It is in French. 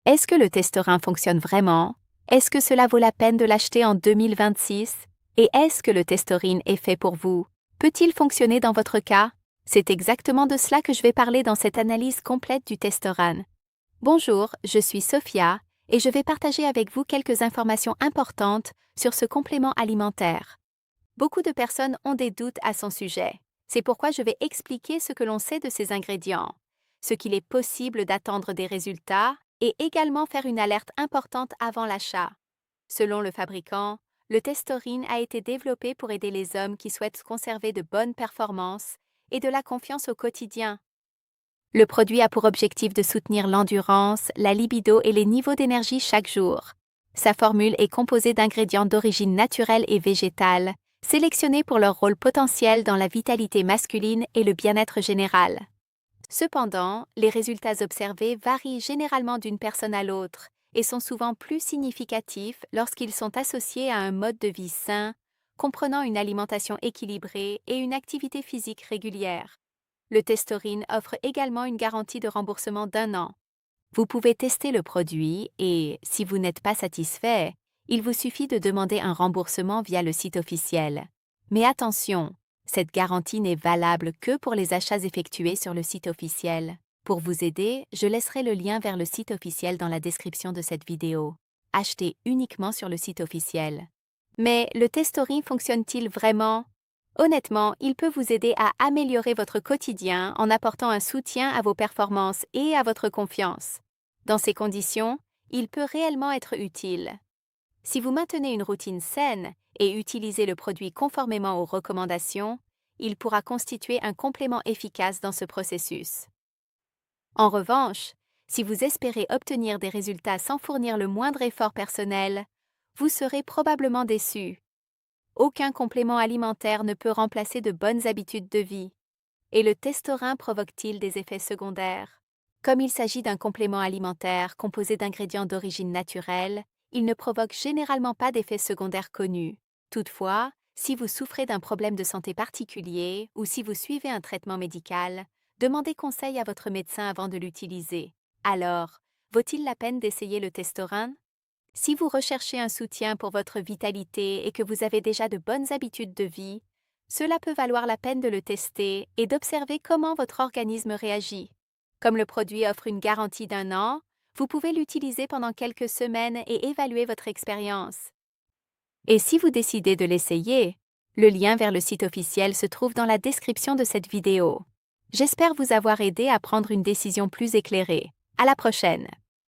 Est-ce que le Testorin fonctionne vraiment? Est-ce que cela vaut la peine de l'acheter en 2026? Et est-ce que le Testorine est fait pour vous? Peut-il fonctionner dans votre cas? C'est exactement de cela que je vais parler dans cette analyse complète du Testoran. Bonjour, je suis Sophia et je vais partager avec vous quelques informations importantes sur ce complément alimentaire. Beaucoup de personnes ont des doutes à son sujet. C'est pourquoi je vais expliquer ce que l'on sait de ces ingrédients, ce qu'il est possible d'attendre des résultats et également faire une alerte importante avant l'achat. Selon le fabricant, le Testorine a été développé pour aider les hommes qui souhaitent conserver de bonnes performances et de la confiance au quotidien. Le produit a pour objectif de soutenir l'endurance, la libido et les niveaux d'énergie chaque jour. Sa formule est composée d'ingrédients d'origine naturelle et végétale, sélectionnés pour leur rôle potentiel dans la vitalité masculine et le bien-être général. Cependant, les résultats observés varient généralement d'une personne à l'autre et sont souvent plus significatifs lorsqu'ils sont associés à un mode de vie sain, comprenant une alimentation équilibrée et une activité physique régulière. Le Testorine offre également une garantie de remboursement d'1 an. Vous pouvez tester le produit et, si vous n'êtes pas satisfait, il vous suffit de demander un remboursement via le site officiel. Mais attention, cette garantie n'est valable que pour les achats effectués sur le site officiel. Pour vous aider, je laisserai le lien vers le site officiel dans la description de cette vidéo. Achetez uniquement sur le site officiel. Mais le Testorine fonctionne-t-il vraiment? Honnêtement, il peut vous aider à améliorer votre quotidien en apportant un soutien à vos performances et à votre confiance. Dans ces conditions, il peut réellement être utile. Si vous maintenez une routine saine et utilisez le produit conformément aux recommandations, il pourra constituer un complément efficace dans ce processus. En revanche, si vous espérez obtenir des résultats sans fournir le moindre effort personnel, vous serez probablement déçu. Aucun complément alimentaire ne peut remplacer de bonnes habitudes de vie. Et le Testorin provoque-t-il des effets secondaires? Comme il s'agit d'un complément alimentaire composé d'ingrédients d'origine naturelle, il ne provoque généralement pas d'effets secondaires connus. Toutefois, si vous souffrez d'un problème de santé particulier ou si vous suivez un traitement médical, demandez conseil à votre médecin avant de l'utiliser. Alors, vaut-il la peine d'essayer le Testorin? Si vous recherchez un soutien pour votre vitalité et que vous avez déjà de bonnes habitudes de vie, cela peut valoir la peine de le tester et d'observer comment votre organisme réagit. Comme le produit offre une garantie d'1 an, vous pouvez l'utiliser pendant quelques semaines et évaluer votre expérience. Et si vous décidez de l'essayer, le lien vers le site officiel se trouve dans la description de cette vidéo. J'espère vous avoir aidé à prendre une décision plus éclairée. À la prochaine!